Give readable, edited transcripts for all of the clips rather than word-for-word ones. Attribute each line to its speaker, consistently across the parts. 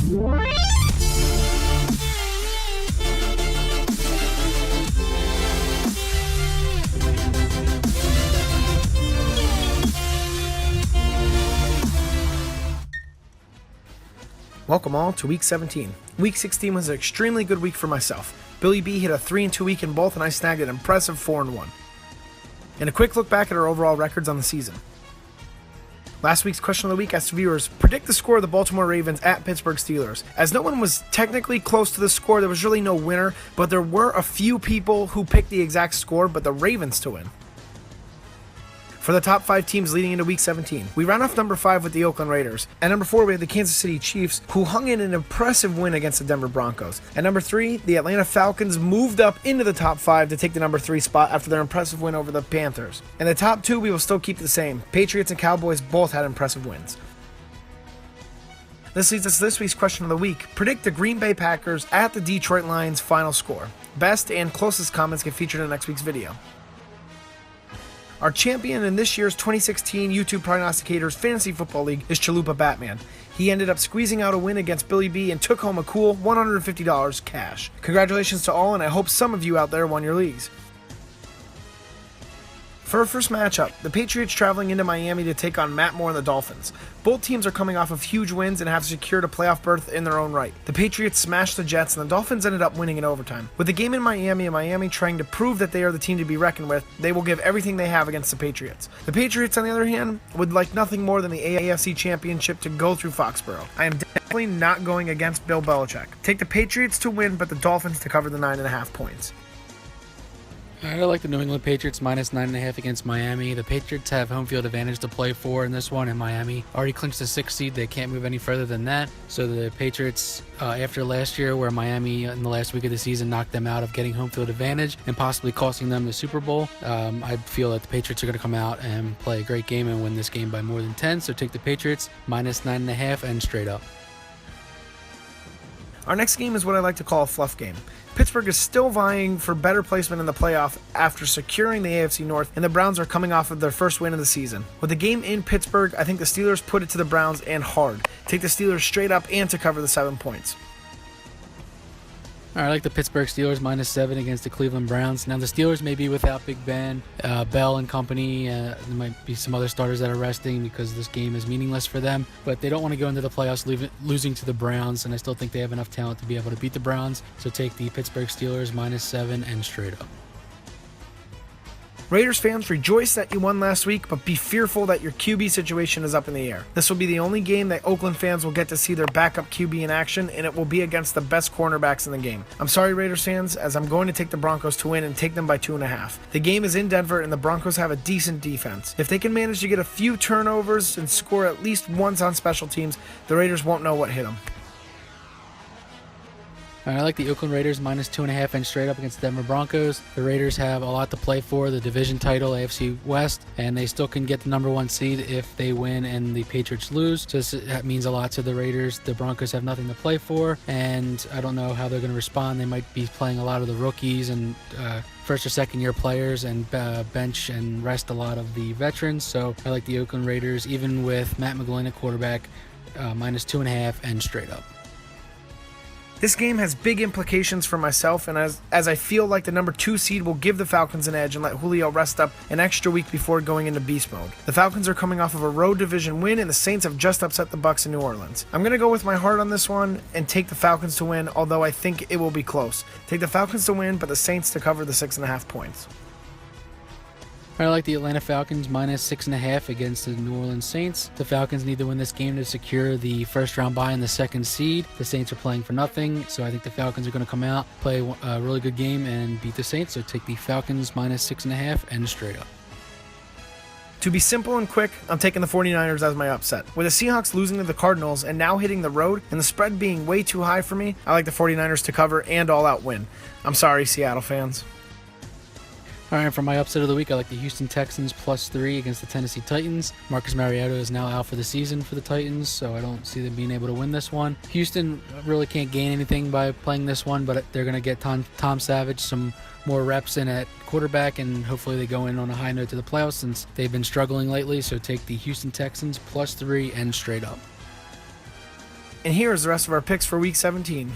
Speaker 1: Welcome all to Week 17. Week 16 was an extremely good week for myself. Billy B hit a 3-2 week in both, and I snagged an impressive 4-1. And a quick look back at our overall records on the season. Last week's question of the week asked viewers, predict the score of the Baltimore Ravens at Pittsburgh Steelers. As no one was technically close to the score, there was really no winner, but there were a few people who picked the exact score, but the Ravens to win. For the top 5 teams leading into Week 17, we round off number 5 with the Oakland Raiders. At number 4, we have the Kansas City Chiefs, who hung in an impressive win against the Denver Broncos. At number 3, the Atlanta Falcons moved up into the top 5 to take the number 3 spot after their impressive win over the Panthers. In the top 2, we will still keep the same. Patriots and Cowboys both had impressive wins. This leads us to this week's question of the week. Predict the Green Bay Packers at the Detroit Lions final score. Best and closest comments get featured in next week's video. Our champion in this year's 2016 YouTube Prognosticators Fantasy Football League is Chalupa Batman. He ended up squeezing out a win against Billy B and took home a cool $150 cash. Congratulations to all, and I hope some of you out there won your leagues. For our first matchup, the Patriots traveling into Miami to take on Matt Moore and the Dolphins. Both teams are coming off of huge wins and have secured a playoff berth in their own right. The Patriots smashed the Jets and the Dolphins ended up winning in overtime. With the game in Miami and Miami trying to prove that they are the team to be reckoned with, they will give everything they have against the Patriots. The Patriots, on the other hand, would like nothing more than the AFC Championship to go through Foxborough. I am definitely not going against Bill Belichick. Take the Patriots to win, but the Dolphins to cover the 9.5 points.
Speaker 2: I like the New England Patriots minus 9.5 against Miami. The Patriots have home field advantage to play for in this one, and Miami already clinched the 6th seed. They can't move any further than that. So the Patriots, after last year where Miami in the last week of the season knocked them out of getting home field advantage and possibly costing them the Super Bowl, I feel that the Patriots are going to come out and play a great game and win this game by more than 10. So take the Patriots minus 9.5 and straight up.
Speaker 1: Our next game is what I like to call a fluff game. Pittsburgh is still vying for better placement in the playoff after securing the AFC North, and the Browns are coming off of their first win of the season. With the game in Pittsburgh, I think the Steelers put it to the Browns and hard. Take the Steelers straight up and to cover the 7 points.
Speaker 2: I like the Pittsburgh Steelers minus 7 against the Cleveland Browns. Now the Steelers may be without Big Ben, Bell and company. There might be some other starters that are resting because this game is meaningless for them. But they don't want to go into the playoffs losing to the Browns, and I still think they have enough talent to be able to beat the Browns. So take the Pittsburgh Steelers minus 7 and straight up.
Speaker 1: Raiders fans, rejoice that you won last week, but be fearful that your QB situation is up in the air. This will be the only game that Oakland fans will get to see their backup QB in action, and it will be against the best cornerbacks in the game. I'm sorry, Raiders fans, as I'm going to take the Broncos to win and take them by 2.5. The game is in Denver, and the Broncos have a decent defense. If they can manage to get a few turnovers and score at least once on special teams, the Raiders won't know what hit them.
Speaker 2: I like the Oakland Raiders minus 2.5 and straight up against the Denver Broncos. The Raiders have a lot to play for, the division title, AFC West, and they still can get the number 1 seed if they win and the Patriots lose. So that means a lot to the Raiders. The Broncos have nothing to play for, and I don't know how they're going to respond. They might be playing a lot of the rookies and first or second year players and bench and rest a lot of the veterans. So I like the Oakland Raiders, even with Matt McGloin at quarterback, minus 2.5 and straight up.
Speaker 1: This game has big implications for myself, and as I feel like the number 2 seed will give the Falcons an edge and let Julio rest up an extra week before going into beast mode. The Falcons are coming off of a road division win, and the Saints have just upset the Bucs in New Orleans. I'm going to go with my heart on this one and take the Falcons to win, although I think it will be close. Take the Falcons to win, but the Saints to cover the 6.5 points.
Speaker 2: I like the Atlanta Falcons minus 6.5 against the New Orleans Saints. The Falcons need to win this game to secure the first round bye and the 2nd seed. The Saints are playing for nothing, so I think the Falcons are going to come out, play a really good game, and beat the Saints. So take the Falcons minus 6.5 and straight up.
Speaker 1: To be simple and quick, I'm taking the 49ers as my upset. With the Seahawks losing to the Cardinals and now hitting the road and the spread being way too high for me, I like the 49ers to cover and all-out win. I'm sorry, Seattle fans.
Speaker 2: All right, for my upset of the week, I like the Houston Texans plus 3 against the Tennessee Titans. Marcus Mariota is now out for the season for the Titans, so I don't see them being able to win this one. Houston really can't gain anything by playing this one, but they're going to get Tom Savage some more reps in at quarterback, and hopefully they go in on a high note to the playoffs since they've been struggling lately. So take the Houston Texans plus 3 and straight up.
Speaker 1: And here is the rest of our picks for Week 17.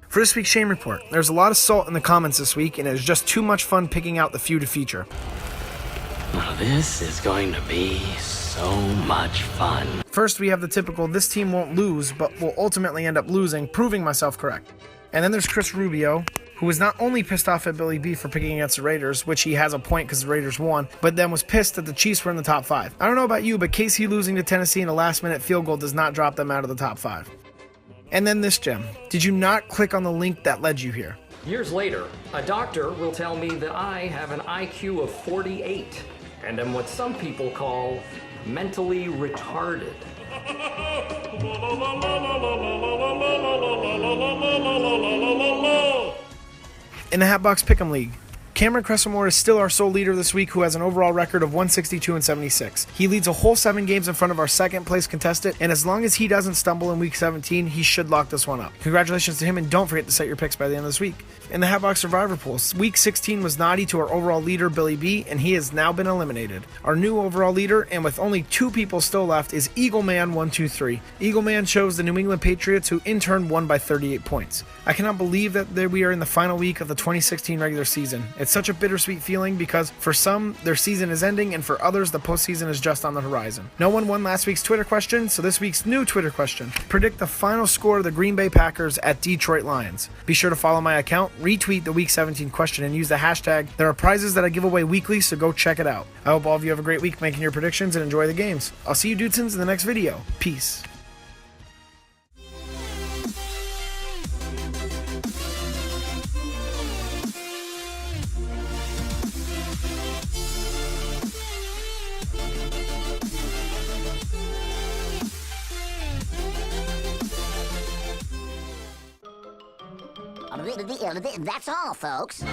Speaker 1: For this week's Shane Report, there's a lot of salt in the comments this week, and it was just too much fun picking out the few to feature.
Speaker 3: Now this is going to be so much fun.
Speaker 1: First, we have the typical "this team won't lose, but will ultimately end up losing," proving myself correct. And then there's Chris Rubio, who was not only pissed off at Billy B for picking against the Raiders, which he has a point because the Raiders won, but then was pissed that the Chiefs were in the top 5. I don't know about you, but KC losing to Tennessee in a last-minute field goal does not drop them out of the top 5. And then this gem. Did you not click on the link that led you here?
Speaker 4: Years later, a doctor will tell me that I have an IQ of 48 and am what some people call mentally retarded.
Speaker 1: In the Hatbox Pick'em League, Cameron Cressamore is still our sole leader this week, who has an overall record of 162-76. He leads a whole 7 games in front of our second place contestant, and as long as he doesn't stumble in Week 17, he should lock this one up. Congratulations to him, and don't forget to set your picks by the end of this week. In the Hatbox Survivor Pools, Week 16 was naughty to our overall leader, Billy B, and he has now been eliminated. Our new overall leader, and with only 2 people still left, is Eagleman123. Eagleman chose the New England Patriots, who in turn won by 38 points. I cannot believe that we are in the final week of the 2016 regular season. It's such a bittersweet feeling because for some, their season is ending, and for others, the postseason is just on the horizon. No one won last week's Twitter question, so this week's new Twitter question. Predict the final score of the Green Bay Packers at Detroit Lions. Be sure to follow my account, retweet the Week 17 question, and use the hashtag. There are prizes that I give away weekly, so go check it out. I hope all of you have a great week making your predictions and enjoy the games. I'll see you dudesons in the next video. Peace.
Speaker 5: That's all, folks.